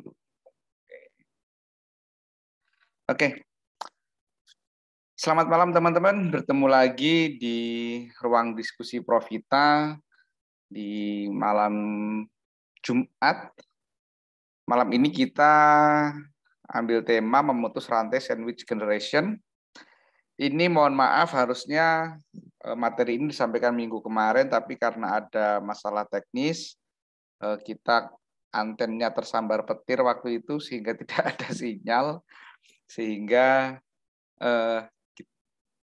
dulu. Oke. Selamat malam teman-teman, bertemu lagi di ruang diskusi Profita di malam Jumat. Malam ini kita ambil tema memutus rantai sandwich generation. Ini mohon maaf, harusnya materi ini disampaikan minggu kemarin, tapi karena ada masalah teknis, kita antennya tersambar petir waktu itu sehingga tidak ada sinyal, sehingga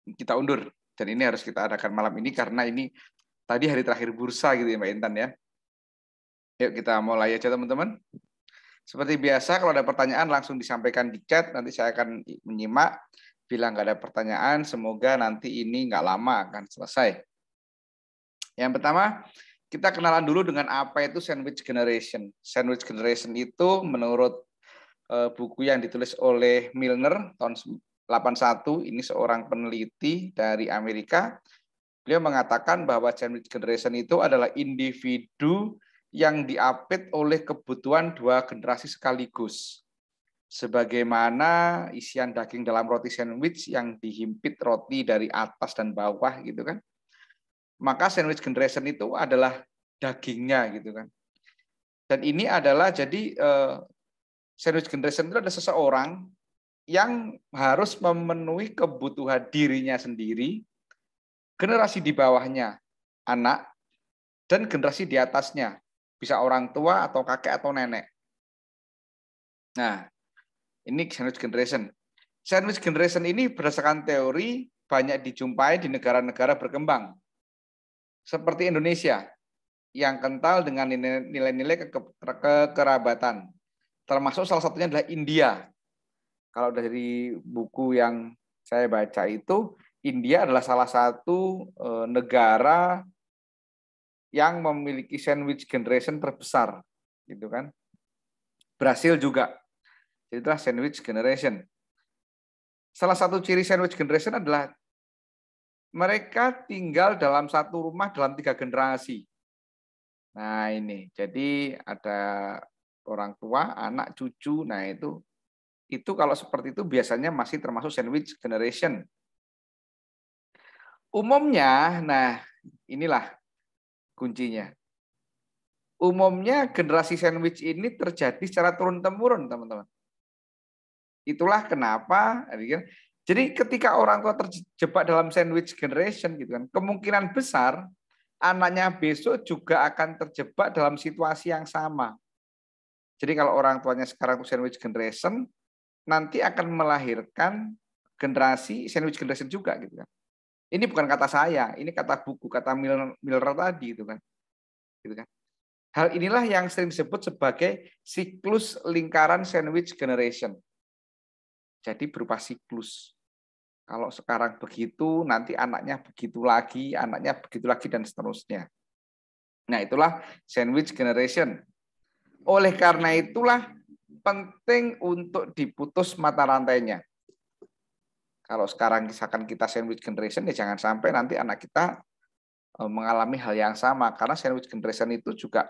kita undur. Dan ini harus kita adakan malam ini karena ini tadi hari terakhir bursa gitu ya Mbak Intan ya. Yuk kita mulai aja teman-teman. Seperti biasa kalau ada pertanyaan langsung disampaikan di chat, nanti saya akan menyimak. Bila nggak ada pertanyaan, semoga nanti ini nggak lama akan selesai. Yang pertama, kita kenalan dulu dengan apa itu sandwich generation. Sandwich generation itu menurut buku yang ditulis oleh Milner tahun 81, ini seorang peneliti dari Amerika. Beliau mengatakan bahwa sandwich generation itu adalah individu yang diapit oleh kebutuhan dua generasi sekaligus. Sebagaimana isian daging dalam roti sandwich yang dihimpit roti dari atas dan bawah gitu kan. Maka sandwich generation itu adalah dagingnya gitu kan. Dan ini adalah jadi sandwich generation itu ada seseorang yang harus memenuhi kebutuhan dirinya sendiri, generasi di bawahnya, anak, dan generasi di atasnya, bisa orang tua atau kakek atau nenek. Nah, ini sandwich generation. Sandwich generation ini berdasarkan teori banyak dijumpai di negara-negara berkembang. Seperti Indonesia, yang kental dengan nilai-nilai kekerabatan. Termasuk salah satunya adalah India. Kalau dari buku yang saya baca itu, India adalah salah satu negara yang memiliki sandwich generation terbesar, gitu kan. Brasil juga. Itulah sandwich generation. Salah satu ciri sandwich generation adalah mereka tinggal dalam satu rumah dalam 3 generasi. Nah ini, jadi ada orang tua, anak, cucu. Nah itu kalau seperti itu biasanya masih termasuk sandwich generation. Umumnya, nah inilah kuncinya. Umumnya generasi sandwich ini terjadi secara turun-temurun, teman-teman. Itulah kenapa, jadi ketika orang tua terjebak dalam sandwich generation, gitu kan, kemungkinan besar anaknya besok juga akan terjebak dalam situasi yang sama. Jadi kalau orang tuanya sekarang sandwich generation, nanti akan melahirkan generasi sandwich generation juga, gitu kan. Ini bukan kata saya, ini kata buku, kata Milner tadi, gitu kan. Gitu kan. Hal inilah yang sering disebut sebagai siklus lingkaran sandwich generation. Jadi berupa siklus. Kalau sekarang begitu, nanti anaknya begitu lagi, dan seterusnya. Nah, itulah sandwich generation. Oleh karena itulah penting untuk diputus mata rantainya. Kalau sekarang misalkan kita sandwich generation, ya jangan sampai nanti anak kita mengalami hal yang sama. Karena sandwich generation itu juga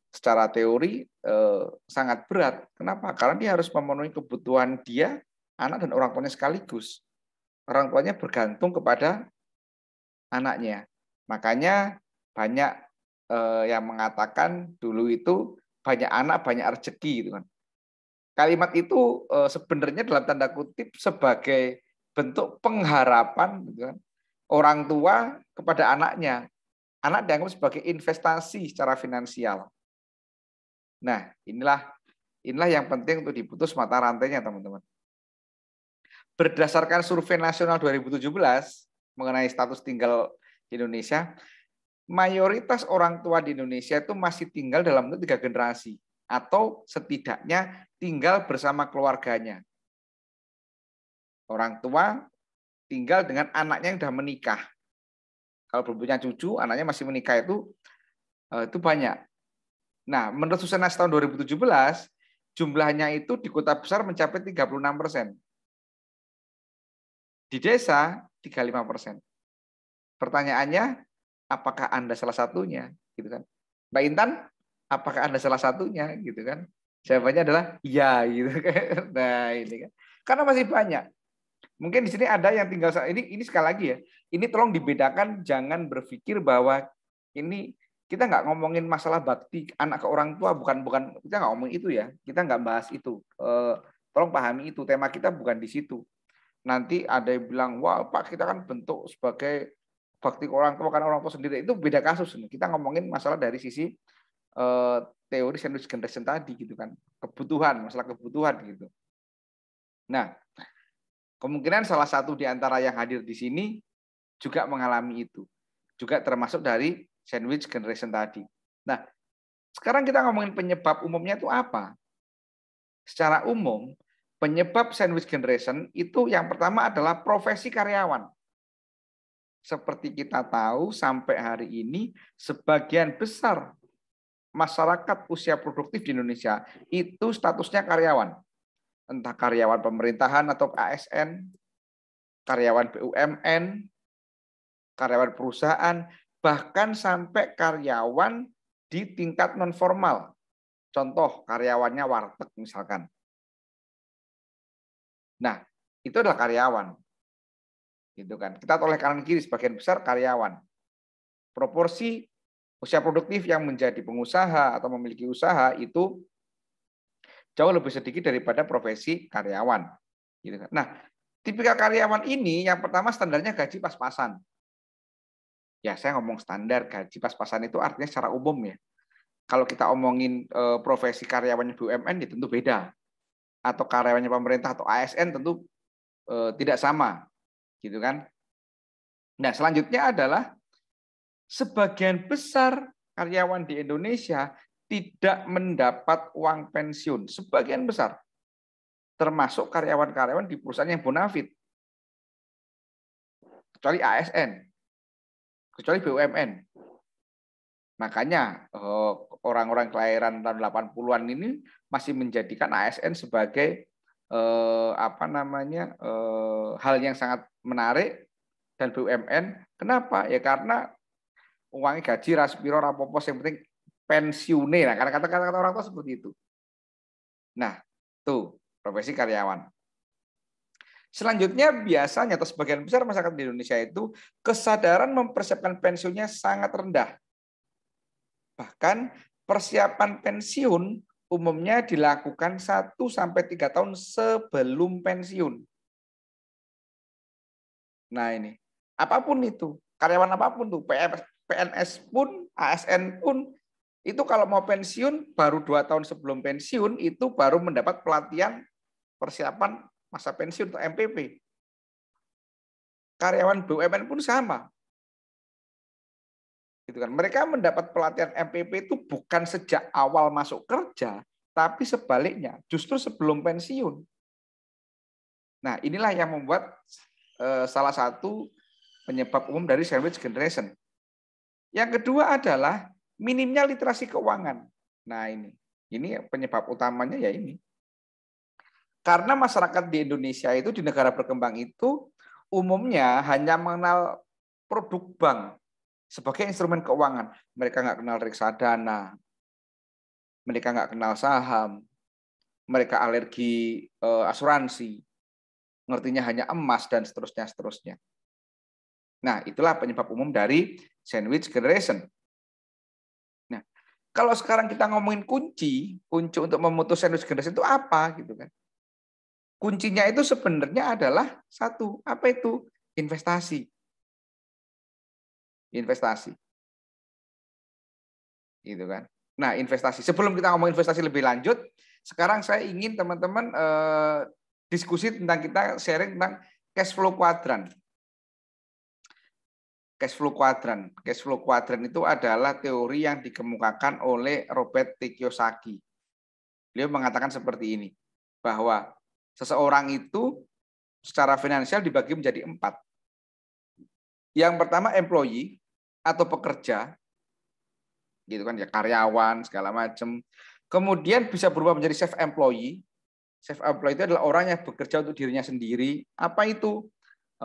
secara teori sangat berat. Kenapa? Karena dia harus memenuhi kebutuhan dia, anak dan orang tuanya sekaligus. Orang tuanya bergantung kepada anaknya. Makanya banyak yang mengatakan dulu itu banyak anak, banyak rezeki gitu kan. Kalimat itu sebenarnya dalam tanda kutip sebagai bentuk pengharapan gitu kan, orang tua kepada anaknya. Anak dianggap sebagai investasi secara finansial. Nah, inilah yang penting untuk diputus mata rantainya, teman-teman. Berdasarkan survei nasional 2017 mengenai status tinggal di Indonesia, mayoritas orang tua di Indonesia itu masih tinggal dalam 3 generasi atau setidaknya tinggal bersama keluarganya. Orang tua tinggal dengan anaknya yang sudah menikah. Kalau belum punya cucu, anaknya masih menikah itu banyak. Nah, menurut Susenas tahun 2017, jumlahnya itu di kota besar mencapai 36%. Di desa 35%. Pertanyaannya, apakah Anda salah satunya? Gitu kan. Mbak Intan, apakah Anda salah satunya? Gitu kan. Jawabannya adalah ya gitu kan. Nah, ini kan. Karena masih banyak. Mungkin di sini ada yang tinggal ini sekali lagi ya. Ini tolong dibedakan, jangan berpikir bahwa ini kita nggak ngomongin masalah bakti anak ke orang tua, bukan bukan kita nggak ngomong itu ya. Kita nggak bahas itu. Tolong pahami itu. Tema kita bukan di situ. Nanti ada yang bilang, wah Pak kita kan bentuk sebagai bakti ke orang tua kan orang tua sendiri. Itu beda kasus. Kita ngomongin masalah dari sisi teori sandwich generation tadi gitu kan. Kebutuhan, masalah kebutuhan gitu. Nah, kemungkinan salah satu di antara yang hadir di sini juga mengalami itu. Juga termasuk dari sandwich generation tadi. Nah, sekarang kita ngomongin penyebab umumnya itu apa? Secara umum, penyebab sandwich generation itu yang pertama adalah profesi karyawan. Seperti kita tahu, sampai hari ini sebagian besar masyarakat usia produktif di Indonesia itu statusnya karyawan. Entah karyawan pemerintahan atau ASN, karyawan BUMN, karyawan perusahaan, bahkan sampai karyawan di tingkat non formal. Contoh karyawannya warteg misalkan. Nah, itu adalah karyawan. Gitu kan. Kita oleh kanan kiri sebagian besar karyawan. Proporsi usia produktif yang menjadi pengusaha atau memiliki usaha itu jauh lebih sedikit daripada profesi karyawan. Gitu kan. Nah, tipikal karyawan ini yang pertama standarnya gaji pas-pasan. Ya, saya ngomong standar gaji pas-pasan itu artinya secara umum ya. Kalau kita omongin profesi karyawannya BUMN ya tentu beda. Atau karyawannya pemerintah atau ASN tentu tidak sama. Gitu kan. Nah, selanjutnya adalah sebagian besar karyawan di Indonesia tidak mendapat uang pensiun. Sebagian besar. Termasuk karyawan-karyawan di perusahaan yang bonafit. Kecuali ASN. Kecuali BUMN. Makanya orang-orang kelahiran tahun 80-an ini masih menjadikan ASN sebagai hal yang sangat menarik dan BUMN. Kenapa? Ya karena uangnya gaji raspiro rapopos yang penting pensiune. Nah, karena kata-kata orang tua seperti itu. Nah, tuh profesi karyawan. Selanjutnya biasanya atau sebagian besar masyarakat di Indonesia itu kesadaran mempersiapkan pensiunnya sangat rendah. Bahkan persiapan pensiun umumnya dilakukan 1-3 tahun sebelum pensiun. Nah ini, apapun itu, karyawan apapun tuh, PNS pun, ASN pun, itu kalau mau pensiun baru 2 tahun sebelum pensiun itu baru mendapat pelatihan persiapan masa pensiun atau MPP. Karyawan BUMN pun sama. Gitu kan. Mereka mendapat pelatihan MPP itu bukan sejak awal masuk kerja, tapi sebaliknya, justru sebelum pensiun. Nah, inilah yang membuat salah satu penyebab umum dari sandwich generation. Yang kedua adalah minimnya literasi keuangan. Nah, ini penyebab utamanya ya ini. Karena masyarakat di Indonesia itu di negara berkembang itu umumnya hanya mengenal produk bank sebagai instrumen keuangan. Mereka nggak kenal reksadana, mereka nggak kenal saham, mereka alergi asuransi, ngertinya hanya emas dan seterusnya. Nah, itulah penyebab umum dari sandwich generation. Nah, kalau sekarang kita ngomongin kunci untuk memutus sandwich generation itu apa gitu kan? Kuncinya itu sebenarnya adalah satu, apa itu? Investasi. Investasi. Gitu kan. Nah, investasi. Sebelum kita ngomong investasi lebih lanjut, sekarang saya ingin teman-teman diskusi tentang kita sharing tentang cash flow quadrant. Cash flow quadrant. Cash flow quadrant itu adalah teori yang dikemukakan oleh Robert T. Kiyosaki. Beliau mengatakan seperti ini, bahwa seseorang itu secara finansial dibagi menjadi 4. Yang pertama employee atau pekerja, gitu kan ya, karyawan segala macam. Kemudian bisa berubah menjadi self employee. Self employee itu adalah orang yang bekerja untuk dirinya sendiri. Apa itu?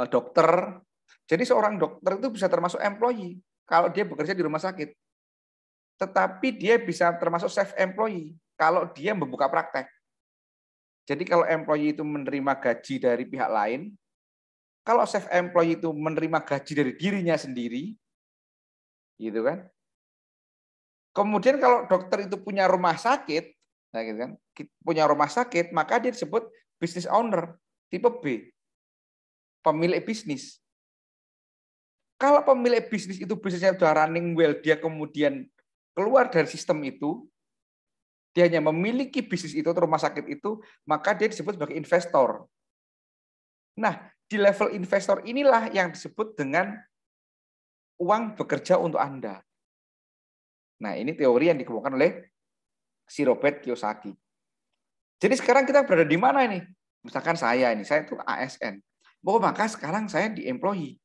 Dokter. Jadi seorang dokter itu bisa termasuk employee kalau dia bekerja di rumah sakit. Tetapi dia bisa termasuk self employee kalau dia membuka praktek. Jadi kalau employee itu menerima gaji dari pihak lain, kalau self-employed itu menerima gaji dari dirinya sendiri, gitu kan. Kemudian kalau dokter itu punya rumah sakit, nah gitu kan, punya rumah sakit, maka dia disebut business owner tipe B, pemilik bisnis. Kalau pemilik bisnis itu bisnisnya sudah running well, dia kemudian keluar dari sistem itu, dia hanya memiliki bisnis itu atau rumah sakit itu, maka dia disebut sebagai investor. Nah, di level investor inilah yang disebut dengan uang bekerja untuk Anda. Nah, ini teori yang dikemukakan oleh si Robert Kiyosaki. Jadi sekarang kita berada di mana ini? Misalkan saya itu ASN. Oh, maka sekarang saya di employee.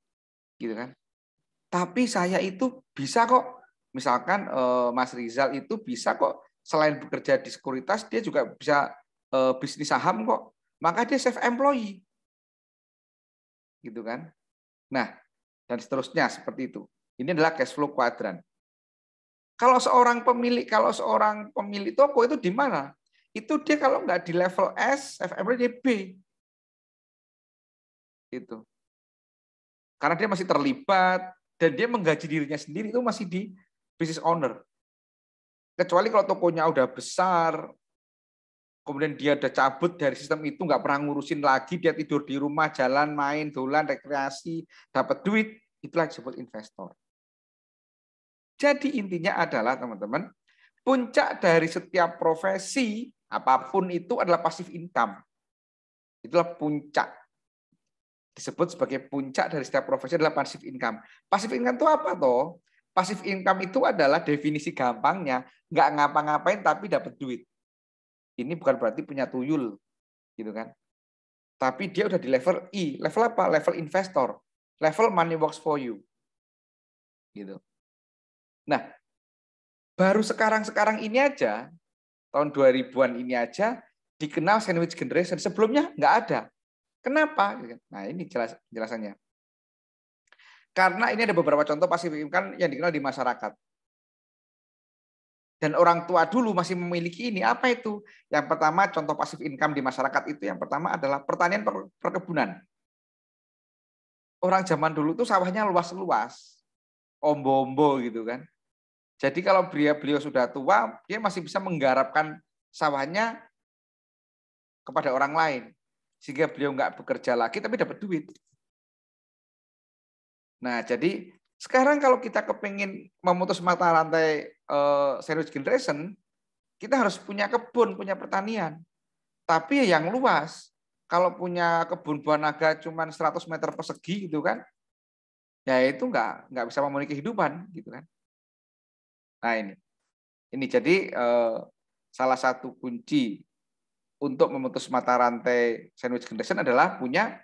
Gitu kan. Tapi saya itu bisa kok, misalkan Mas Rizal itu bisa kok, selain bekerja di sekuritas, dia juga bisa bisnis saham kok. Maka dia self-employee. Gitu kan. Nah, dan seterusnya seperti itu. Ini adalah cash flow quadrant. Kalau seorang pemilik toko itu di mana? Itu dia kalau nggak di level S, self-employed dia B. Itu. Karena dia masih terlibat dan dia menggaji dirinya sendiri, itu masih di business owner. Kecuali kalau tokonya udah besar, kemudian dia udah cabut dari sistem itu, nggak pernah ngurusin lagi, dia tidur di rumah, jalan, main, dolan, rekreasi, dapat duit, itulah disebut investor. Jadi intinya adalah teman-teman, puncak dari setiap profesi, apapun itu adalah passive income. Itulah puncak. Disebut sebagai puncak dari setiap profesi adalah passive income. Passive income itu apa toh? Passive income itu adalah definisi gampangnya, nggak ngapa-ngapain tapi dapat duit. Ini bukan berarti punya tuyul, gitu kan? Tapi dia udah di level I. Level apa? Level investor. Level money works for you. Gitu. Nah, baru sekarang ini aja, tahun 2000-an ini aja, dikenal sandwich generation. Sebelumnya nggak ada. Kenapa? Nah, ini jelasannya. Karena ini ada beberapa contoh passive income yang dikenal di masyarakat. Dan orang tua dulu masih memiliki ini. Apa itu? Yang pertama, contoh passive income di masyarakat itu yang pertama adalah pertanian perkebunan. Orang zaman dulu tuh sawahnya luas-luas. Ombo-ombo gitu kan. Jadi kalau beliau sudah tua, dia masih bisa menggarapkan sawahnya kepada orang lain. Sehingga beliau nggak bekerja lagi, tapi dapat duit. Nah, jadi sekarang kalau kita kepingin memutus mata rantai sandwich generation, kita harus punya kebun, punya pertanian. Tapi yang luas. Kalau punya kebun buah naga cuma 100 meter persegi gitu kan, ya itu nggak bisa memenuhi kehidupan gitu kan. Nah ini jadi salah satu kunci untuk memutus mata rantai sandwich generation adalah punya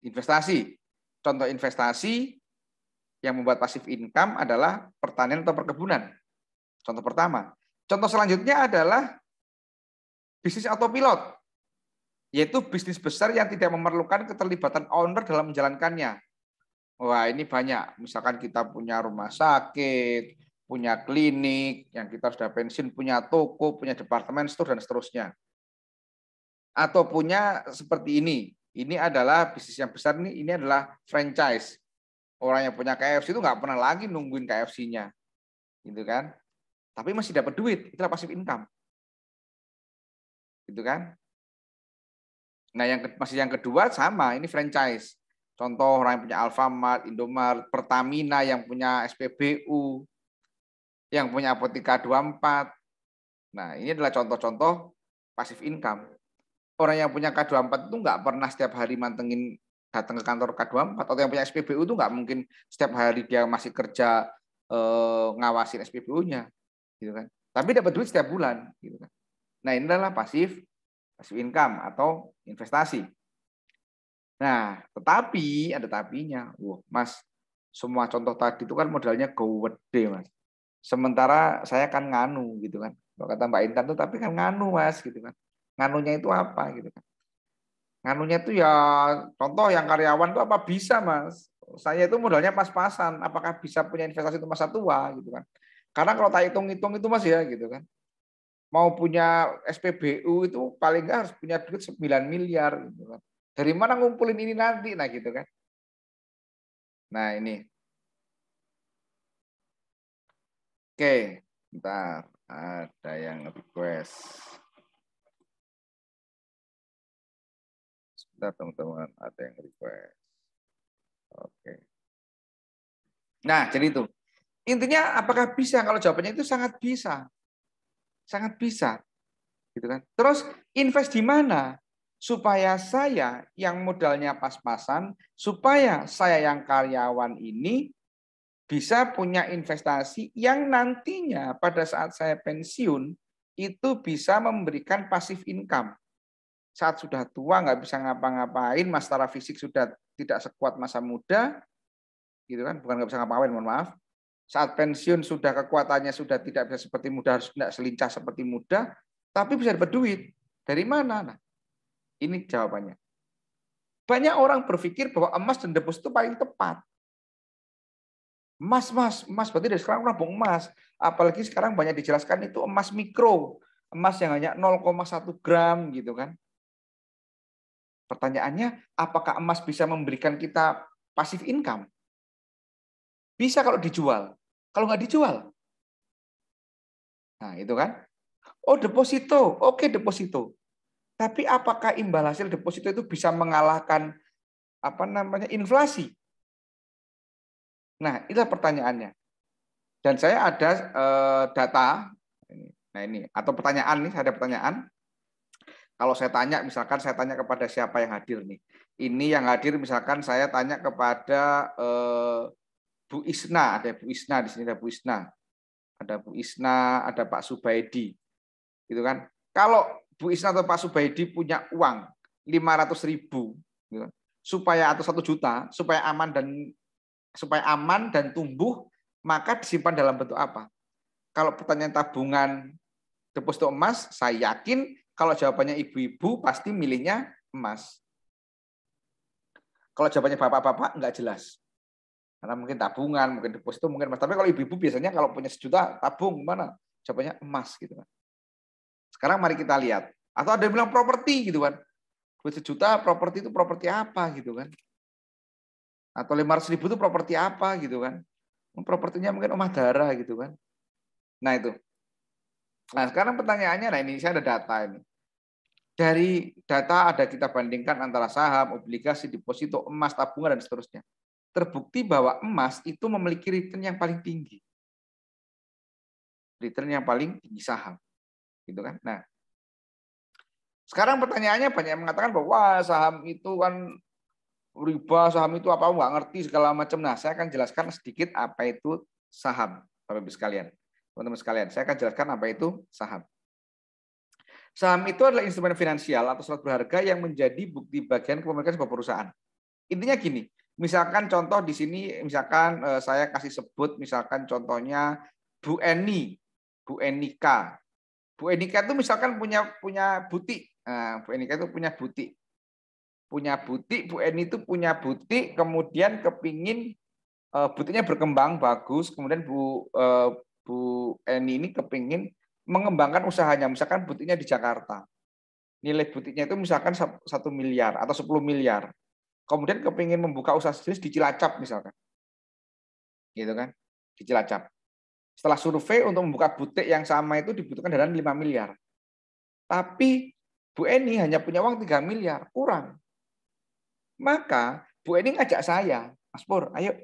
investasi. Contoh investasi yang membuat pasif income adalah pertanian atau perkebunan. Contoh pertama. Contoh selanjutnya adalah bisnis autopilot, yaitu bisnis besar yang tidak memerlukan keterlibatan owner dalam menjalankannya. Wah, ini banyak. Misalkan kita punya rumah sakit, punya klinik, yang kita sudah pensiun, punya toko, punya departemen store, dan seterusnya. Atau punya seperti ini. Ini adalah bisnis yang besar, ini adalah franchise. Orang yang punya KFC itu nggak pernah lagi nungguin KFC-nya. Gitu kan. Tapi masih dapat duit, itulah passive income. Gitu kan. Nah, yang kedua sama, ini franchise. Contoh orang yang punya Alfamart, Indomaret, Pertamina yang punya SPBU, yang punya Apotika 24. Nah, ini adalah contoh-contoh passive income. Orang yang punya K24 itu nggak pernah setiap hari mantengin datang ke kantor K24, atau yang punya SPBU itu nggak mungkin setiap hari dia masih kerja ngawasin SPBU-nya, gitu kan. Tapi dapat duit setiap bulan, gitu kan. Nah, ini adalah passive income atau investasi. Nah, tetapi ada tapinya. Wah, Mas, semua contoh tadi itu kan modalnya gede, Mas. Sementara saya kan nganu gitu kan. Kalau kata Mbak Intan tuh tapi kan nganu, Mas, gitu kan. Nganunya itu apa gitu kan. Nganunya itu ya contoh yang karyawan itu apa bisa, Mas? Saya itu modalnya pas-pasan, apakah bisa punya investasi untuk masa tua gitu kan. Karena kalau tak hitung-hitung itu Mas ya gitu kan. Mau punya SPBU itu paling nggak harus punya duit 9 miliar gitu kan. Dari mana ngumpulin ini nanti? Nah gitu kan. Nah ini. Oke, bentar. Ada yang request. Sebentar teman-teman, ada yang request. Oke. Nah, jadi itu. Intinya apakah bisa? Kalau jawabannya itu sangat bisa. Sangat bisa. Gitu kan. Terus invest di mana? Supaya saya yang modalnya pas-pasan, supaya saya yang karyawan ini bisa punya investasi yang nantinya pada saat saya pensiun itu bisa memberikan passive income. Saat sudah tua nggak bisa ngapa-ngapain, mas secara fisik sudah tidak sekuat masa muda, gitu kan? Bukan nggak bisa ngapa-ngapain, mohon maaf. Saat pensiun sudah kekuatannya sudah tidak bisa seperti muda, harus tidak selincah seperti muda, tapi bisa dapat duit. Dari mana? Nah, ini jawabannya. Banyak orang berpikir bahwa emas dan deposito paling tepat. Emas berarti dari sekarang nabung emas. Apalagi sekarang banyak dijelaskan itu emas mikro, emas yang hanya 0,1 gram gitu kan. Pertanyaannya, apakah emas bisa memberikan kita passive income? Bisa kalau dijual. Kalau nggak dijual, nah itu kan. Oh deposito, oke deposito. Tapi apakah imbal hasil deposito itu bisa mengalahkan inflasi? Nah itulah pertanyaannya. Dan saya ada data, nah ini atau pertanyaan nih, ada pertanyaan. Kalau saya tanya, misalkan saya tanya kepada siapa yang hadir nih. Ini yang hadir misalkan saya tanya kepada Bu Isna, ada Bu Isna di sini, ada Bu Isna. Ada Bu Isna, ada Pak Subaidi. Gitu kan. Kalau Bu Isna atau Pak Subaidi punya uang 500.000 gitu kan, supaya atau 1 juta, supaya aman dan tumbuh, maka disimpan dalam bentuk apa? Kalau pertanyaan tabungan deposito emas, saya yakin kalau jawabannya ibu-ibu pasti milihnya emas. Kalau jawabannya bapak-bapak nggak jelas. Karena mungkin tabungan, mungkin deposito, mungkin emas. Tapi kalau ibu-ibu biasanya kalau punya 1 juta tabung mana? Jawabannya emas gitu kan. Sekarang mari kita lihat. Atau ada yang bilang properti gitu kan. Duit 1 juta properti itu properti apa gitu kan. Atau 500.000 itu properti apa gitu kan. Propertinya mungkin rumah darah gitu kan. Nah itu. Nah sekarang pertanyaannya, nah ini saya ada data ini. Dari data ada kita bandingkan antara saham, obligasi, deposito, emas, tabungan, dan seterusnya. Terbukti bahwa emas itu memiliki return yang paling tinggi. Return yang paling tinggi saham. Gitu kan. Nah, sekarang pertanyaannya banyak yang mengatakan bahwa wah, saham itu kan riba, saham itu apa, nggak ngerti segala macam. Nah, saya akan jelaskan sedikit apa itu saham, Bapak-Ibu sekalian. Teman-teman sekalian, saya akan jelaskan apa itu saham. Saham itu adalah instrumen finansial atau surat berharga yang menjadi bukti bagian kepemilikan sebuah perusahaan. Intinya gini, misalkan contoh di sini, misalkan saya kasih sebut, misalkan contohnya Bu Eni, Bu Enika. Bu Enika itu misalkan punya butik. Nah, Bu Enika itu punya butik. Bu Eni itu punya butik, kemudian kepingin butiknya berkembang bagus, kemudian Bu Eni ini kepingin mengembangkan usahanya, misalkan butiknya di Jakarta. Nilai butiknya itu misalkan 1 miliar atau 10 miliar. Kemudian kepingin membuka usaha sendiri di Cilacap misalkan. Gitu kan? Di Cilacap. Setelah survei untuk membuka butik yang sama itu dibutuhkan dana 5 miliar. Tapi Bu Eni hanya punya uang 3 miliar, kurang. Maka Bu Eni ngajak saya, Mas Pur, ayo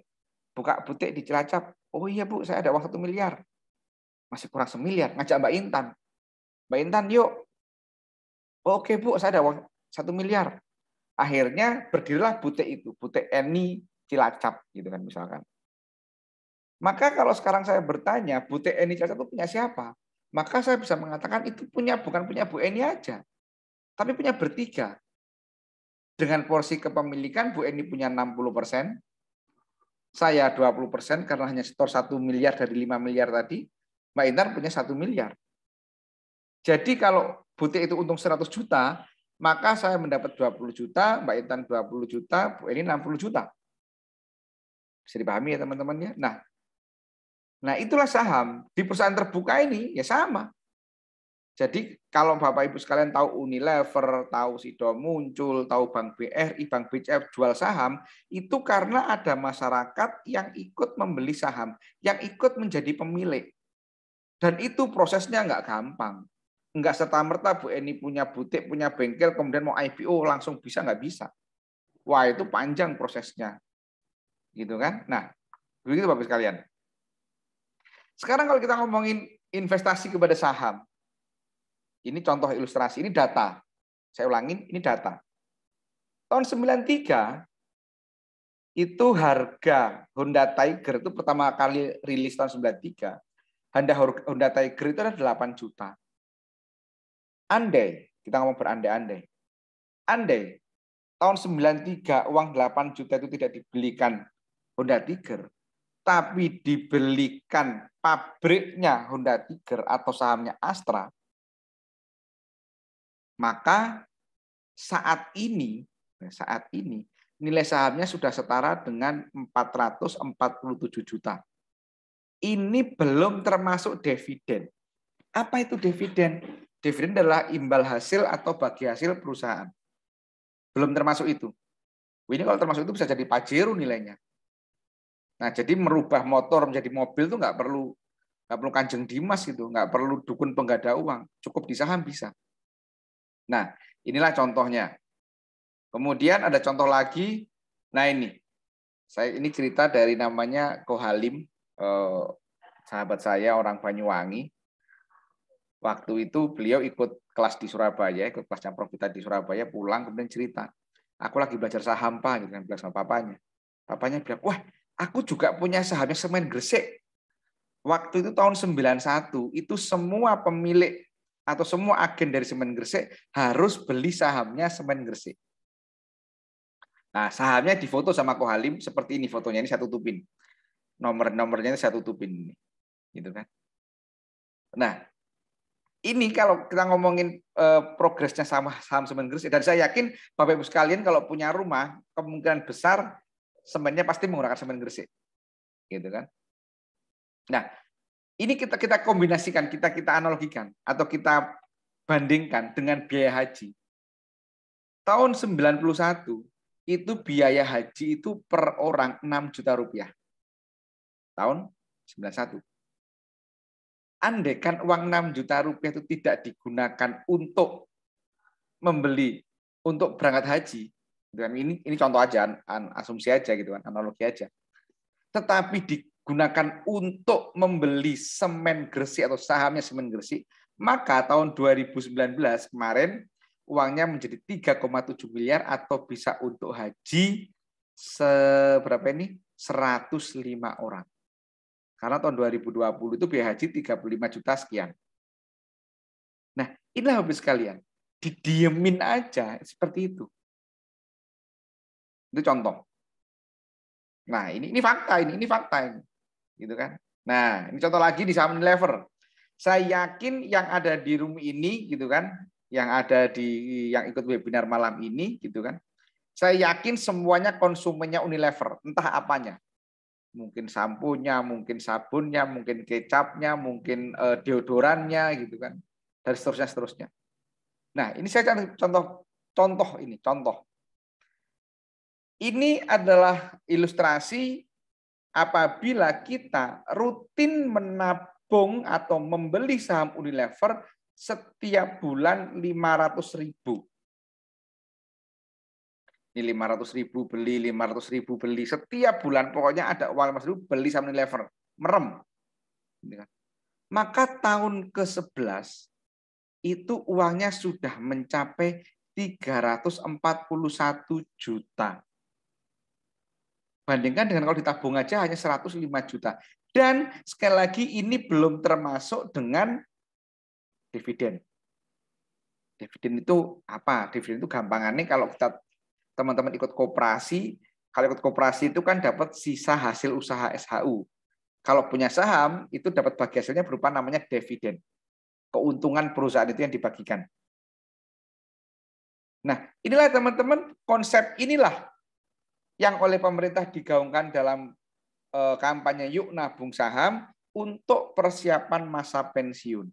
buka butik di Cilacap. Oh iya Bu, saya ada uang 1 miliar. Masih kurang 1 miliar, ngajak Mbak Intan. Mbak Intan, yuk. Oke Bu, saya ada uang 1 miliar. Akhirnya berdirilah butik itu, butik Eni Cilacap gitu kan misalkan. Maka kalau sekarang saya bertanya, butik Eni Cilacap itu punya siapa? Maka saya bisa mengatakan itu bukan punya Bu Eni aja, tapi punya bertiga. Dengan porsi kepemilikan Bu Eni punya 60%, saya 20% karena hanya setor 1 miliar dari 5 miliar tadi, Mbak Intan punya 1 miliar. Jadi kalau butik itu untung 100 juta, maka saya mendapat 20 juta, Mbak Intan 20 juta, Bu Eni 60 juta. Bisa dipahami ya teman-teman ya? Nah, Nah, itulah saham. Di perusahaan terbuka ini ya sama. Jadi kalau Bapak Ibu sekalian tahu Unilever, tahu Sido Muncul, tahu Bank BRI, Bank BCA jual saham, itu karena ada masyarakat yang ikut membeli saham, yang ikut menjadi pemilik. Dan itu prosesnya nggak gampang. Nggak serta-merta Bu Eni punya butik, punya bengkel, kemudian mau IPO langsung bisa, nggak bisa. Wah, itu panjang prosesnya. Gitu kan? Nah, begitu Bapak sekalian. Sekarang kalau kita ngomongin investasi kepada saham, ini contoh ilustrasi, ini data. Saya ulangin, ini data. Tahun 93 itu harga Honda Tiger itu pertama kali rilis tahun 93. Honda Tiger itu ada 8 juta. Andai, kita ngomong berandai-andai. Andai tahun 93 uang 8 juta itu tidak dibelikan Honda Tiger, tapi dibelikan pabriknya Honda Tiger atau sahamnya Astra, maka saat ini nilai sahamnya sudah setara dengan 447 juta. Ini belum termasuk dividen. Apa itu dividen? Dividen adalah imbal hasil atau bagi hasil perusahaan. Belum termasuk itu. Ini kalau termasuk itu bisa jadi Pajero nilainya. Nah, jadi merubah motor menjadi mobil itu nggak perlu Kanjeng Dimas gitu, nggak perlu dukun penggada uang, cukup di saham bisa. Nah, inilah contohnya. Kemudian ada contoh lagi. Nah ini cerita dari namanya Kohalim, sahabat saya orang Banyuwangi. Waktu itu beliau ikut kelas di Surabaya, ikut kelas campur kita di Surabaya, pulang kemudian cerita, aku lagi belajar saham Pak, gitu kan, bilang sama papanya. Papanya bilang, wah aku juga punya sahamnya Semen Gresik. Waktu itu tahun 91, itu semua pemilik atau semua agen dari Semen Gresik harus beli sahamnya Semen Gresik. Nah, sahamnya difoto sama Kohalim seperti ini fotonya, ini saya tutupin. Nomornya saya tutupin ini. Gitu kan. Nah, ini kalau kita ngomongin progresnya sama saham Semen Gresik, dan saya yakin Bapak Ibu sekalian kalau punya rumah, kemungkinan besar semennya pasti menggunakan Semen Gresik. Gitu kan. Nah, ini kita kombinasikan, kita analogikan atau kita bandingkan dengan biaya haji. Tahun 91 itu biaya haji itu per orang 6 juta rupiah. Tahun 91. Andai kan uang 6 juta rupiah itu tidak digunakan untuk membeli, untuk berangkat haji, dan ini contoh aja, asumsi aja gitu kan, analogi aja. Tetapi digunakan untuk membeli Semen Gresik atau sahamnya Semen Gresik, maka tahun 2019 kemarin uangnya menjadi 3,7 miliar atau bisa untuk haji seberapa ini? 105 orang. Karena tahun 2020 itu biaya haji 35 juta sekian. Nah, inilah Bapak sekalian. Didiemin aja seperti itu. Itu contoh. Nah, ini fakta ini fakta ini. Gitu kan. Nah, ini contoh lagi di saham Unilever. Saya yakin yang ada di room ini gitu kan, yang ikut webinar malam ini gitu kan. Saya yakin semuanya konsumennya Unilever, entah apanya. Mungkin sampunya, mungkin sabunnya, mungkin kecapnya, mungkin deodorannya gitu kan. Dan seterusnya. Nah, ini saya contoh ini, contoh. Ini adalah ilustrasi apabila kita rutin menabung atau membeli saham Unilever setiap bulan 500.000. Ini 500.000 beli, 500.000 beli. Setiap bulan pokoknya ada uang 500.000 beli saham Unilever. Merem. Maka tahun ke-11 itu uangnya sudah mencapai 341 juta. Bandingkan dengan kalau ditabung aja hanya 105 juta. Dan sekali lagi ini belum termasuk dengan dividen. Dividen itu apa? Dividen itu gampangannya kalau kita teman-teman ikut koperasi, kalau ikut koperasi itu kan dapat sisa hasil usaha SHU. Kalau punya saham itu dapat bagi hasilnya berupa namanya dividen. Keuntungan perusahaan itu yang dibagikan. Nah, inilah teman-teman, konsep inilah yang oleh pemerintah digaungkan dalam kampanye Yuk Nabung Saham, untuk persiapan masa pensiun.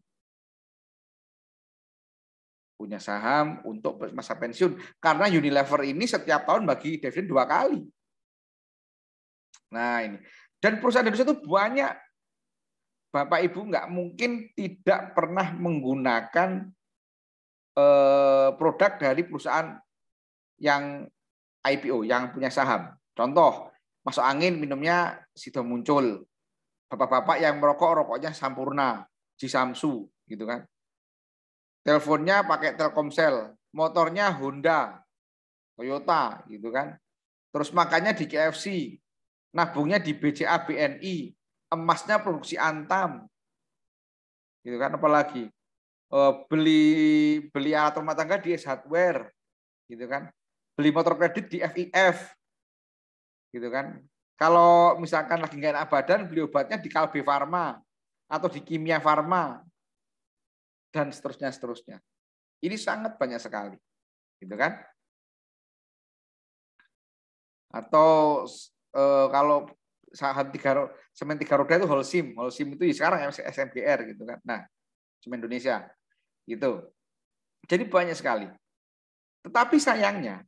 Punya saham untuk masa pensiun. Karena Unilever ini setiap tahun bagi dividen 2 kali. Nah ini. Dan perusahaan Indonesia itu banyak. Bapak Ibu nggak mungkin tidak pernah menggunakan produk dari perusahaan yang IPO, yang punya saham. Contoh, masuk angin minumnya Sido Muncul. Bapak-bapak yang merokok, rokoknya Sampurna, Jisamsu, gitu kan. Teleponnya pakai Telkomsel, motornya Honda, Toyota, gitu kan. Terus makannya di KFC, nabungnya di BCA BNI, emasnya produksi Antam, gitu kan. Apalagi beli alat rumah tangga di S Hardware, gitu kan. Beli motor kredit di FIF, gitu kan. Kalau misalkan lagi nggak enak badan, beli obatnya di Kalbe Farma atau di Kimia Farma, dan seterusnya. Ini sangat banyak sekali, gitu kan? Atau kalau saham semen 3 roda itu Holcim itu sekarang SMGR, gitu kan? Nah, Semen Indonesia, gitu. Jadi banyak sekali. Tetapi sayangnya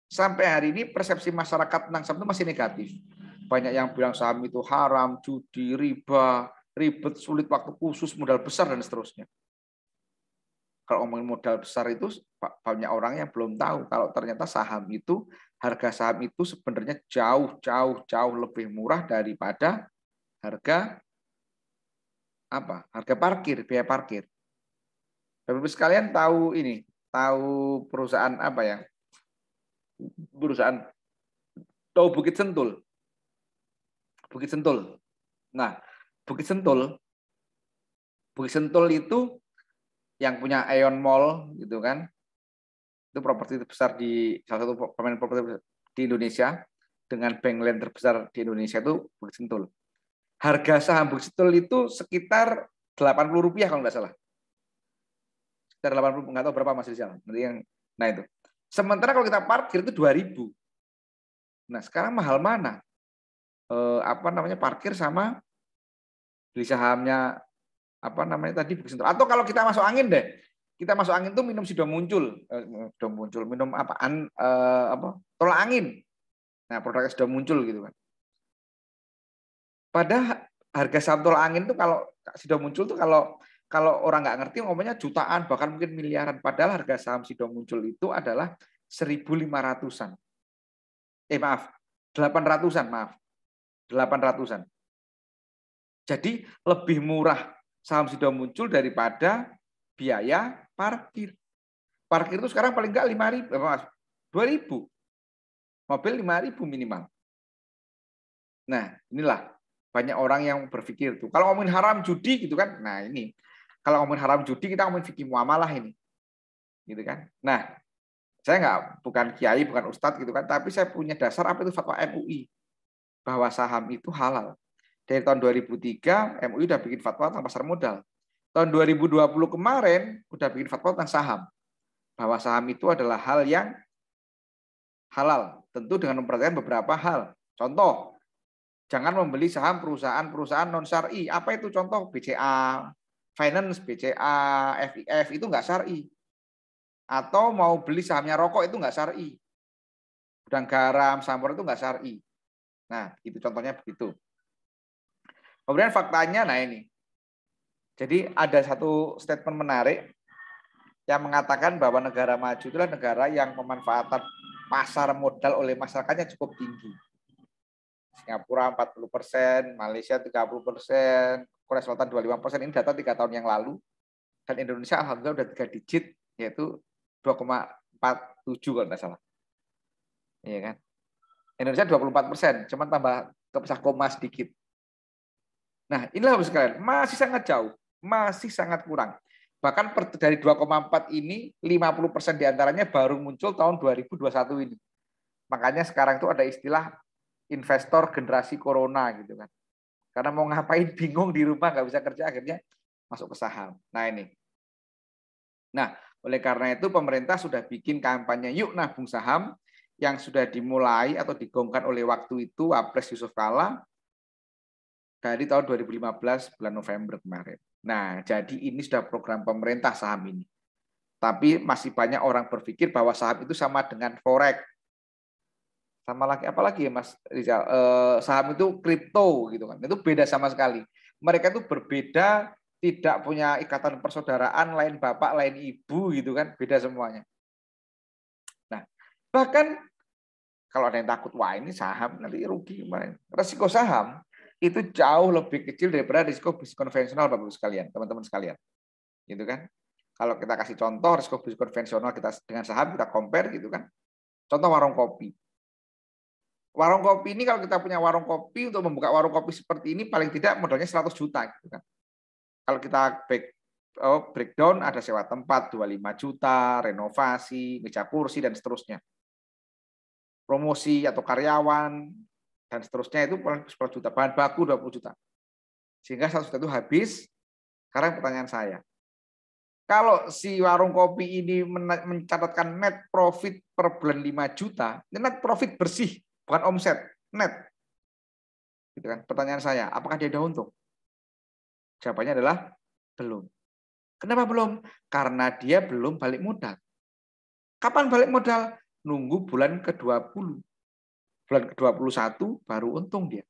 sampai hari ini persepsi masyarakat tentang saham itu masih negatif. Banyak yang bilang saham itu haram, judi, riba, ribet, sulit waktu khusus, modal besar, dan seterusnya. Kalau ngomongin modal besar itu banyak orang yang belum tahu kalau ternyata saham itu, harga saham itu sebenarnya jauh lebih murah daripada harga harga parkir, biaya parkir. Bapak-Ibu sekalian tahu ini, tahu perusahaan apa ya? Perusahaan tahu Bukit Sentul. Bukit Sentul. Nah, Bukit Sentul itu yang punya Aeon Mall, gitu kan. Itu properti terbesar salah satu pemain properti di Indonesia dengan bank land terbesar di Indonesia itu Bukit Sentul. Harga saham Bukit Sentul itu sekitar Rp80 kalau nggak salah. Sekitar 80, nggak tahu berapa Mas Rizal. Nah itu. Sementara kalau kita parkir itu 2.000. Nah sekarang mahal mana? Parkir sama beli sahamnya tadi Bukit Sentul. Atau kalau kita masuk angin deh. Kita masuk angin tuh minum Sido Muncul, minum tolak angin. Nah, produknya sudah muncul, gitu kan. Pada harga saham tolak angin tuh kalau Sido Muncul tuh kalau orang nggak ngerti ngomongnya jutaan, bahkan mungkin miliaran. Padahal harga saham Sido Muncul itu adalah 1.500-an. Maaf, 800-an, maaf. 800-an. Jadi lebih murah saham Sido Muncul daripada biaya parkir. Parkir itu sekarang paling nggak 2.000. Mobil 5.000 minimal. Nah, inilah banyak orang yang berpikir tuh. Kalau ngomongin haram judi, gitu kan. Nah, ini. Kalau ngomongin haram judi, kita ngomongin fikih muamalah ini. Gitu kan. Nah, saya bukan kiai, bukan ustadz, gitu kan, tapi saya punya dasar apa itu fatwa MUI. Bahwa saham itu halal. Dari tahun 2003, MUI udah bikin fatwa tentang pasar modal. Tahun 2020 kemarin udah bikin fatwa tentang saham. Bahwa saham itu adalah hal yang halal. Tentu dengan memperhatikan beberapa hal. Contoh, jangan membeli saham perusahaan non-syar'i. Apa itu contoh? BCA Finance, BCA, FIF itu nggak syar'i. Atau mau beli sahamnya rokok itu nggak syar'i. Gudang garam, Sampur itu nggak syar'i. Nah, itu contohnya begitu. Kemudian faktanya, nah ini. Jadi ada satu statement menarik yang mengatakan bahwa negara maju itulah negara yang pemanfaatan pasar modal oleh masyarakatnya cukup tinggi. Singapura 40%, Malaysia 30%, Korea Selatan 25%. Ini data 3 tahun yang lalu. Dan Indonesia alhamdulillah udah 3 digit, yaitu 2,47 kalau nggak salah. Iya kan? Indonesia 24%, cuma tambah kepisah koma sedikit. Nah, inilah Bapak sekalian, masih sangat jauh, masih sangat kurang. Bahkan dari 2,4 ini 50% diantaranya baru muncul tahun 2021 ini. Makanya sekarang itu ada istilah investor generasi corona, gitu kan. Karena mau ngapain bingung di rumah, nggak bisa kerja, akhirnya masuk ke saham. Nah ini. Nah, oleh karena itu pemerintah sudah bikin kampanye Yuk Nabung Saham yang sudah dimulai atau digaungkan oleh waktu itu Wapres Yusuf Kala. dari tahun 2015 bulan November kemarin. Nah, jadi ini sudah program pemerintah saham ini. Tapi masih banyak orang berpikir bahwa saham itu sama dengan forex. Sama lagi apalagi ya Mas Rizal, saham itu kripto gitu kan. Itu beda sama sekali. Mereka itu berbeda, tidak punya ikatan persaudaraan, lain bapak, lain ibu gitu kan, beda semuanya. Nah, bahkan kalau ada yang takut, wah ini saham nanti rugi kemarin. Resiko saham itu jauh lebih kecil daripada risiko bisnis konvensional Bapak Ibu sekalian, teman-teman sekalian. Gitu kan? Kalau kita kasih contoh risiko bisnis konvensional kita dengan saham kita compare gitu kan. Contoh warung kopi. Warung kopi ini kalau kita punya warung kopi untuk membuka warung kopi seperti ini paling tidak modalnya 100 juta gitu kan. Kalau kita breakdown ada sewa tempat 25 juta, renovasi, meja kursi dan seterusnya. Promosi atau karyawan dan seterusnya itu 10 juta, bahan baku 20 juta. Sehingga 100 juta itu habis. Sekarang pertanyaan saya, kalau si warung kopi ini mencatatkan net profit per bulan 5 juta, ini net profit bersih, bukan omset, net. Gitu kan? Pertanyaan saya, apakah dia ada untung? Jawabannya adalah belum. Kenapa belum? Karena dia belum balik modal. Kapan balik modal? Nunggu bulan ke-20. Bulan ke-21 baru untung dia.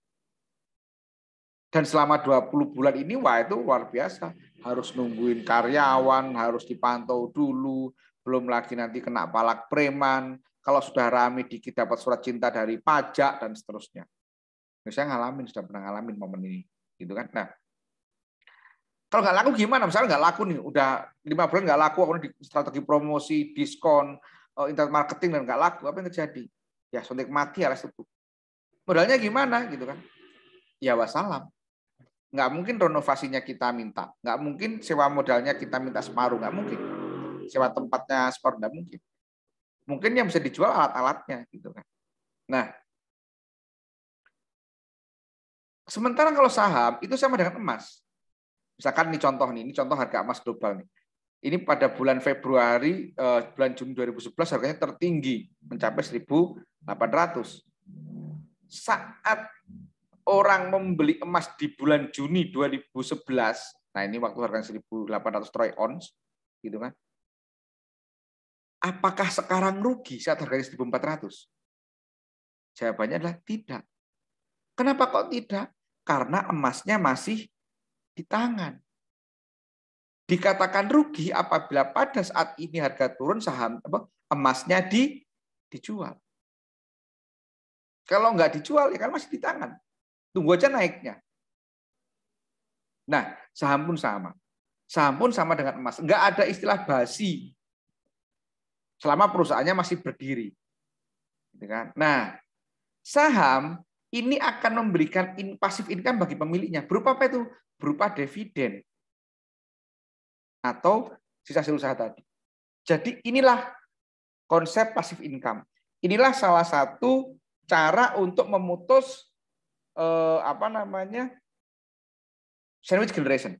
Dan selama 20 bulan ini, wah itu luar biasa. Harus nungguin karyawan, harus dipantau dulu. Belum lagi nanti kena palak preman. Kalau sudah rame dikit dapat surat cinta dari pajak, dan seterusnya. Saya sudah pernah ngalamin momen ini. Gitu kan? Nah, kalau nggak laku gimana? Misalnya nggak laku nih, udah 5 bulan nggak laku, kemudian strategi promosi, diskon, internet marketing dan nggak laku, apa yang terjadi? Ya suntik mati alias itu. Modalnya gimana gitu kan? Ya wassalam. Nggak mungkin renovasinya kita minta, nggak mungkin sewa modalnya kita minta separuh, nggak mungkin. Sewa tempatnya separuh nggak mungkin. Mungkin yang bisa dijual alat-alatnya gitu kan. Nah, sementara kalau saham itu sama dengan emas. Misalkan ini contoh harga emas global nih. Ini pada bulan Februari, bulan Juni 2011 harganya tertinggi, mencapai 1.800. Saat orang membeli emas di bulan Juni 2011, nah ini waktu harganya 1.800 troy ounce, gitu kan? Apakah sekarang rugi saat harganya 1.400? Jawabannya adalah tidak. Kenapa kok tidak? Karena emasnya masih di tangan. Dikatakan rugi apabila pada saat ini harga turun saham emasnya dijual. Kalau nggak dijual ya kan masih di tangan. Tunggu aja naiknya. Nah, saham pun sama. Saham pun sama dengan emas. Nggak ada istilah basi selama perusahaannya masih berdiri. Nah, saham ini akan memberikan passive income bagi pemiliknya. Berupa apa itu? Berupa dividen atau sisa hasil usaha tadi. Jadi inilah konsep passive income. Inilah salah satu cara untuk memutus sandwich generation.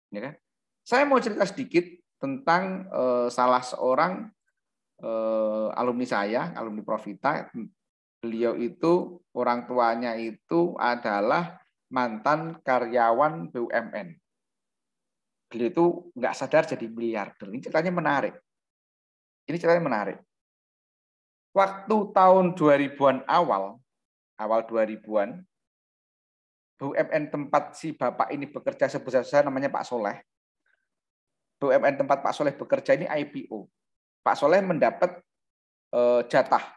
Ya kan? Saya mau cerita sedikit tentang salah seorang alumni saya, alumni Profita. Beliau itu orang tuanya itu adalah mantan karyawan BUMN. Beliau itu nggak sadar jadi miliarder. Ini ceritanya menarik. Waktu tahun 2000-an awal 2000-an, BUMN tempat si bapak ini bekerja sebesar namanya Pak Soleh. BUMN tempat Pak Soleh bekerja ini IPO. Pak Soleh mendapat jatah,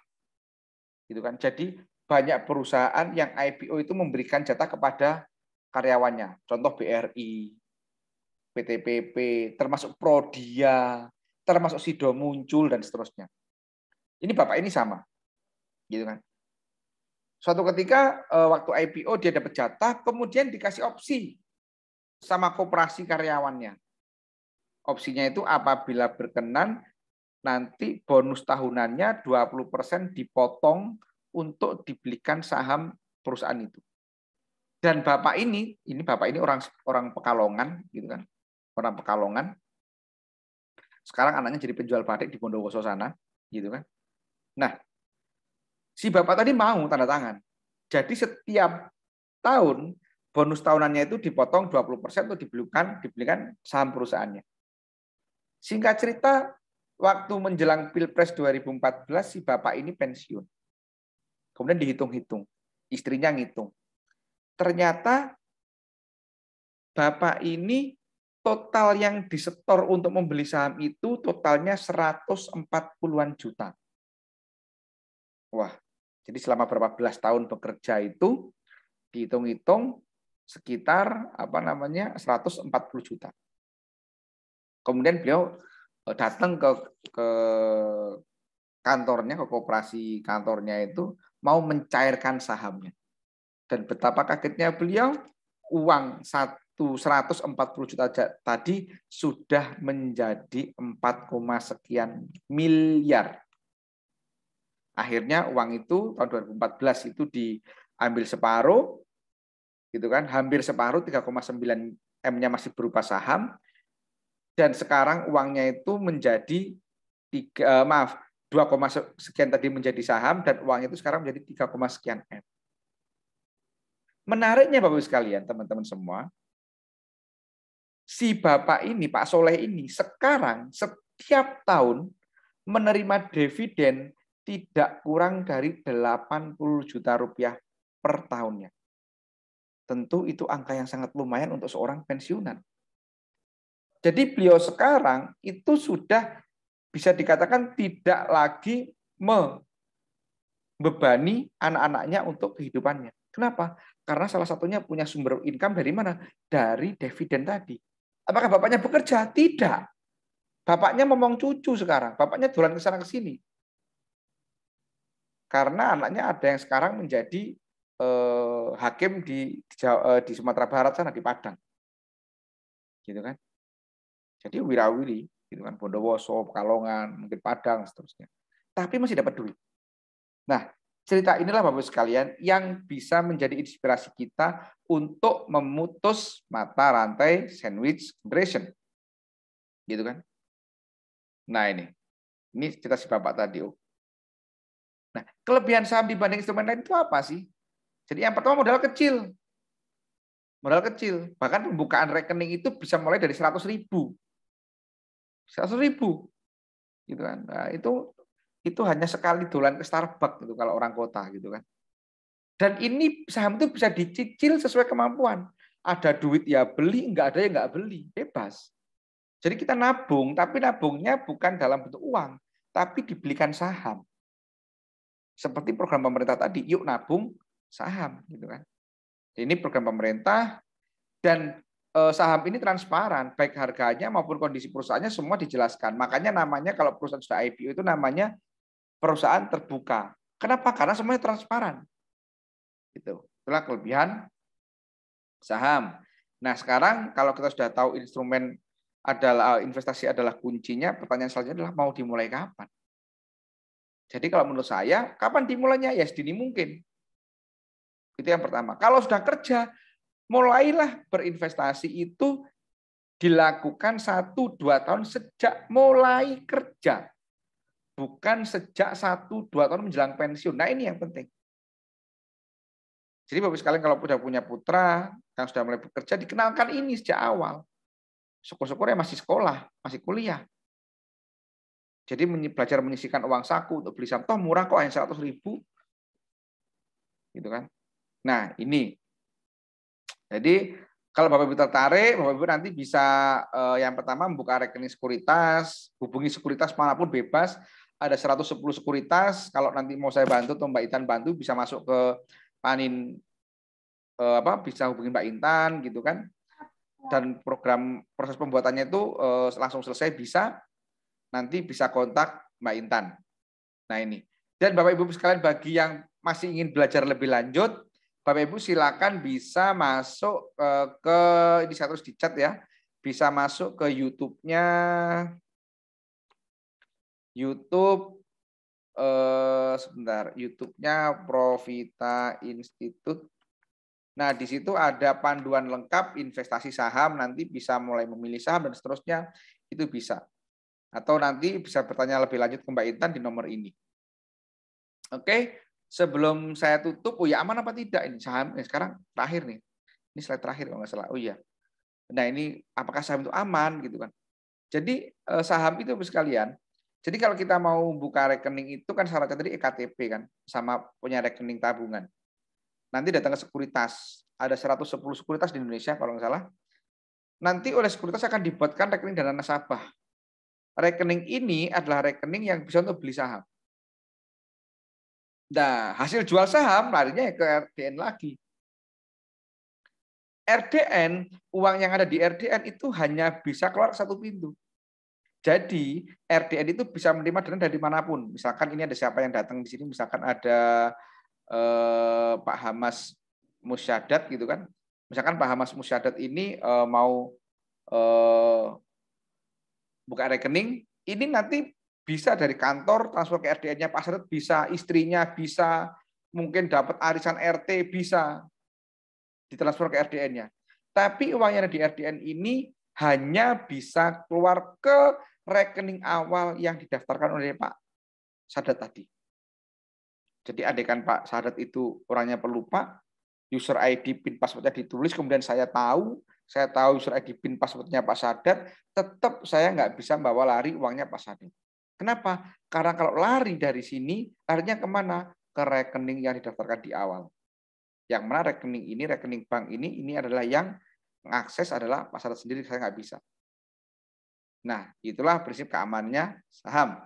gitu kan. Jadi banyak perusahaan yang IPO itu memberikan jatah kepada karyawannya. Contoh BRI, PTPP, termasuk Prodia, termasuk Sido Muncul dan seterusnya. Ini bapak ini sama, gitu kan. Suatu ketika waktu IPO dia dapat jatah, kemudian dikasih opsi sama koperasi karyawannya. Opsinya itu apabila berkenan nanti bonus tahunannya 20% dipotong untuk dibelikan saham perusahaan itu. Dan bapak ini orang Pekalongan, gitu kan, orang Pekalongan. Sekarang anaknya jadi penjual batik di Bondowoso sana, gitu kan. Nah, si bapak tadi mau tanda tangan. Jadi setiap tahun, bonus tahunannya itu dipotong 20% untuk dibelikan saham perusahaannya. Singkat cerita, waktu menjelang Pilpres 2014 si bapak ini pensiun. Kemudian dihitung-hitung, istrinya ngitung. Ternyata bapak ini total yang disetor untuk membeli saham itu totalnya 140-an juta. Wah, jadi selama berapa belas tahun bekerja itu dihitung-hitung sekitar 140 juta. Kemudian beliau datang ke kantornya, ke koperasi kantornya itu mau mencairkan sahamnya. Dan betapa kagetnya beliau, uang 140 juta tadi sudah menjadi 4, sekian miliar. Akhirnya uang itu tahun 2014 itu diambil separuh, gitu kan, hampir separuh, 3,9 M-nya masih berupa saham, dan sekarang uangnya itu menjadi 2, sekian tadi menjadi saham, dan uang itu sekarang menjadi 3, sekian M. Menariknya Bapak Ibu sekalian, teman-teman semua, si Bapak ini, Pak Soleh ini, sekarang setiap tahun menerima dividen tidak kurang dari 80 juta rupiah per tahunnya. Tentu itu angka yang sangat lumayan untuk seorang pensiunan. Jadi beliau sekarang itu sudah bisa dikatakan tidak lagi membebani anak-anaknya untuk kehidupannya. Kenapa? Karena salah satunya punya sumber income dari mana? Dari dividen tadi. Apakah bapaknya bekerja? Tidak. Bapaknya momong cucu sekarang. Bapaknya jualan ke sana ke sini. Karena anaknya ada yang sekarang menjadi hakim di Sumatera Barat sana, di Padang. Gitu kan? Jadi wirawiri, gitu kan, Bondowoso, Pekalongan, mungkin Padang, seterusnya. Tapi masih dapat duit. Nah, cerita inilah Bapak Ibu sekalian yang bisa menjadi inspirasi kita untuk memutus mata rantai sandwich generation. Gitu kan? Nah, ini cerita si Bapak tadi. Nah, kelebihan saham dibanding instrumen lain itu apa sih? Jadi yang pertama modal kecil. Modal kecil. Bahkan pembukaan rekening itu bisa mulai dari 100.000. 100.000. Gitu kan. Nah, itu hanya sekali dolan ke Starbucks gitu kalau orang kota gitu kan. Dan ini saham itu bisa dicicil sesuai kemampuan. Ada duit ya beli, enggak ada ya enggak beli, bebas. Jadi kita nabung, tapi nabungnya bukan dalam bentuk uang, tapi dibelikan saham. Seperti program pemerintah tadi, yuk nabung saham gitu kan. Ini program pemerintah dan saham ini transparan, baik harganya maupun kondisi perusahaannya semua dijelaskan. Makanya namanya kalau perusahaan sudah IPO itu namanya perusahaan terbuka. Kenapa? Karena semuanya transparan. Itulah kelebihan saham. Nah, sekarang kalau kita sudah tahu instrumen adalah investasi adalah kuncinya, pertanyaan selanjutnya adalah mau dimulai kapan? Jadi kalau menurut saya, kapan dimulainya? Ya sedini mungkin. Itu yang pertama. Kalau sudah kerja, mulailah berinvestasi itu dilakukan 1-2 tahun sejak mulai kerja. Bukan sejak 1-2 tahun menjelang pensiun. Nah, ini yang penting. Jadi Bapak sekalian kalau sudah punya putra yang sudah mulai bekerja, dikenalkan ini sejak awal. Syukur-syukur ya masih sekolah, masih kuliah. Jadi belajar menyisihkan uang saku untuk beli saham, toh murah kok, hanya 100.000. Gitu kan. Nah, ini. Jadi kalau Bapak Ibu tertarik, Bapak Ibu nanti bisa yang pertama membuka rekening sekuritas, hubungi sekuritas manapun bebas. Ada 110 sekuritas. Kalau nanti mau saya bantu atau Mbak Intan bantu, bisa masuk ke Panin, bisa hubungi Mbak Intan gitu kan. Dan program proses pembuatannya itu langsung selesai bisa. Nanti bisa kontak Mbak Intan. Nah ini. Dan Bapak Ibu sekalian bagi yang masih ingin belajar lebih lanjut, Bapak Ibu silakan bisa masuk ke ini saya terus dicat ya, bisa masuk ke YouTube-nya sebentar, YouTube-nya Profita Institute. Nah, di situ ada panduan lengkap investasi saham, nanti bisa mulai memilih saham dan seterusnya, itu bisa. Atau nanti bisa bertanya lebih lanjut ke Mbak Intan di nomor ini. Oke, sebelum saya tutup, oh ya aman apa tidak ini saham? Sekarang terakhir nih, ini slide terakhir kalau nggak salah. Oh iya, nah ini apakah saham itu aman gitu kan? Jadi saham itu sekalian. Jadi kalau kita mau buka rekening itu kan syaratnya tadi EKTP kan, sama punya rekening tabungan. Nanti datang ke sekuritas, ada 110 sekuritas di Indonesia kalau nggak salah. Nanti oleh sekuritas akan dibuatkan rekening dana nasabah. Rekening ini adalah rekening yang bisa untuk beli saham. Nah, hasil jual saham larinya ke RDN lagi. RDN, uang yang ada di RDN itu hanya bisa keluar satu pintu. Jadi RDN itu bisa menerima dana dari manapun. Misalkan ini ada siapa yang datang di sini, misalkan ada Pak Hamas Musyadat gitu kan. Misalkan Pak Hamas Musyadat ini mau buka rekening, ini nanti bisa dari kantor transfer ke RDN-nya Pak Sadat, bisa istrinya, bisa mungkin dapat arisan RT, bisa ditransfer ke RDN-nya. Tapi uang yang ada di RDN ini hanya bisa keluar ke rekening awal yang didaftarkan oleh Pak Sadat tadi. Jadi andaikan Pak Sadat itu orangnya pelupa, user ID PIN passwordnya ditulis, kemudian saya tahu user ID PIN passwordnya Pak Sadat, tetap saya nggak bisa bawa lari uangnya Pak Sadat. Kenapa? Karena kalau lari dari sini, larinya kemana? Ke rekening yang didaftarkan di awal. Yang mana rekening ini, rekening bank ini adalah yang mengakses adalah Pak Sadat sendiri, saya nggak bisa. Nah, itulah prinsip keamanannya saham.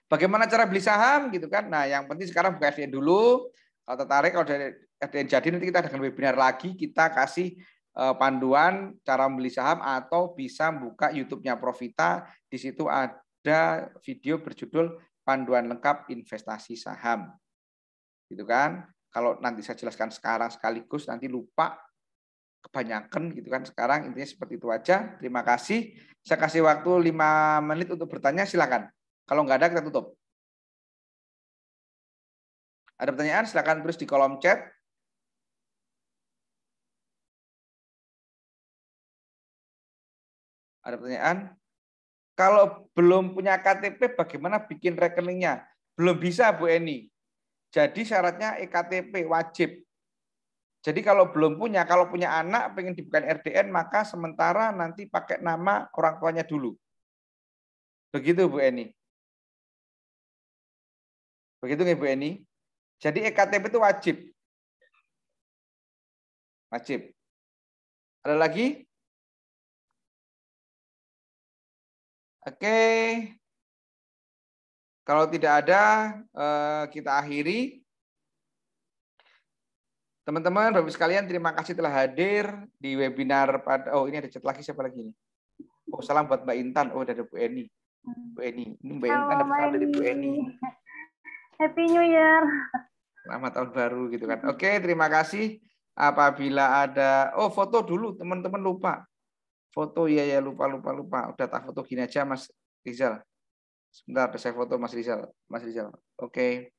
Bagaimana cara beli saham gitu kan? Nah, yang penting sekarang buka RDN dulu. Kalau tertarik, kalau dari RDN jadi nanti kita akan webinar lagi, kita kasih panduan cara membeli saham atau bisa buka YouTube-nya Profita. Di situ ada video berjudul panduan lengkap investasi saham. Gitu kan? Kalau nanti saya jelaskan sekarang sekaligus nanti lupa kebanyakan gitu kan. Sekarang intinya seperti itu aja. Terima kasih. Saya kasih waktu 5 menit untuk bertanya, silakan. Kalau nggak ada, kita tutup. Ada pertanyaan, silakan tulis di kolom chat. Ada pertanyaan? Kalau belum punya KTP, bagaimana bikin rekeningnya? Belum bisa, Bu Eni. Jadi syaratnya EKTP wajib. Jadi kalau belum punya, kalau punya anak pengen dibuka RDN, maka sementara nanti pakai nama orang tuanya dulu. Begitu, Bu Eni. Begitu nggak, Bu Eni? Jadi EKTP itu wajib. Wajib. Ada lagi? Oke. Kalau tidak ada, kita akhiri. Teman-teman, Bapak sekalian, terima kasih telah hadir di webinar pada. Oh, ini ada chat lagi, siapa lagi nih? Oh, salam buat Mbak Intan. Oh, ada Bu Eni. Bu Eni, ini Mbak Intan dapat salam dari Bu Eni. Happy New Year. Selamat tahun baru gitu kan. Oke, terima kasih. Apabila ada, oh foto dulu, teman-teman lupa. Foto ya lupa. Udah tak foto gini aja, Mas Rizal. Sebentar, saya foto Mas Rizal. Oke.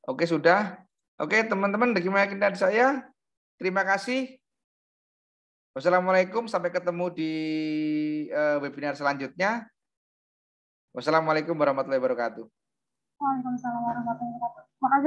Oke, sudah. Oke, teman-teman, bagaimana dari saya? Terima kasih. Wassalamualaikum, sampai ketemu di webinar selanjutnya. Wassalamualaikum warahmatullahi wabarakatuh. Waalaikumsalam warahmatullahi wabarakatuh. Makasih.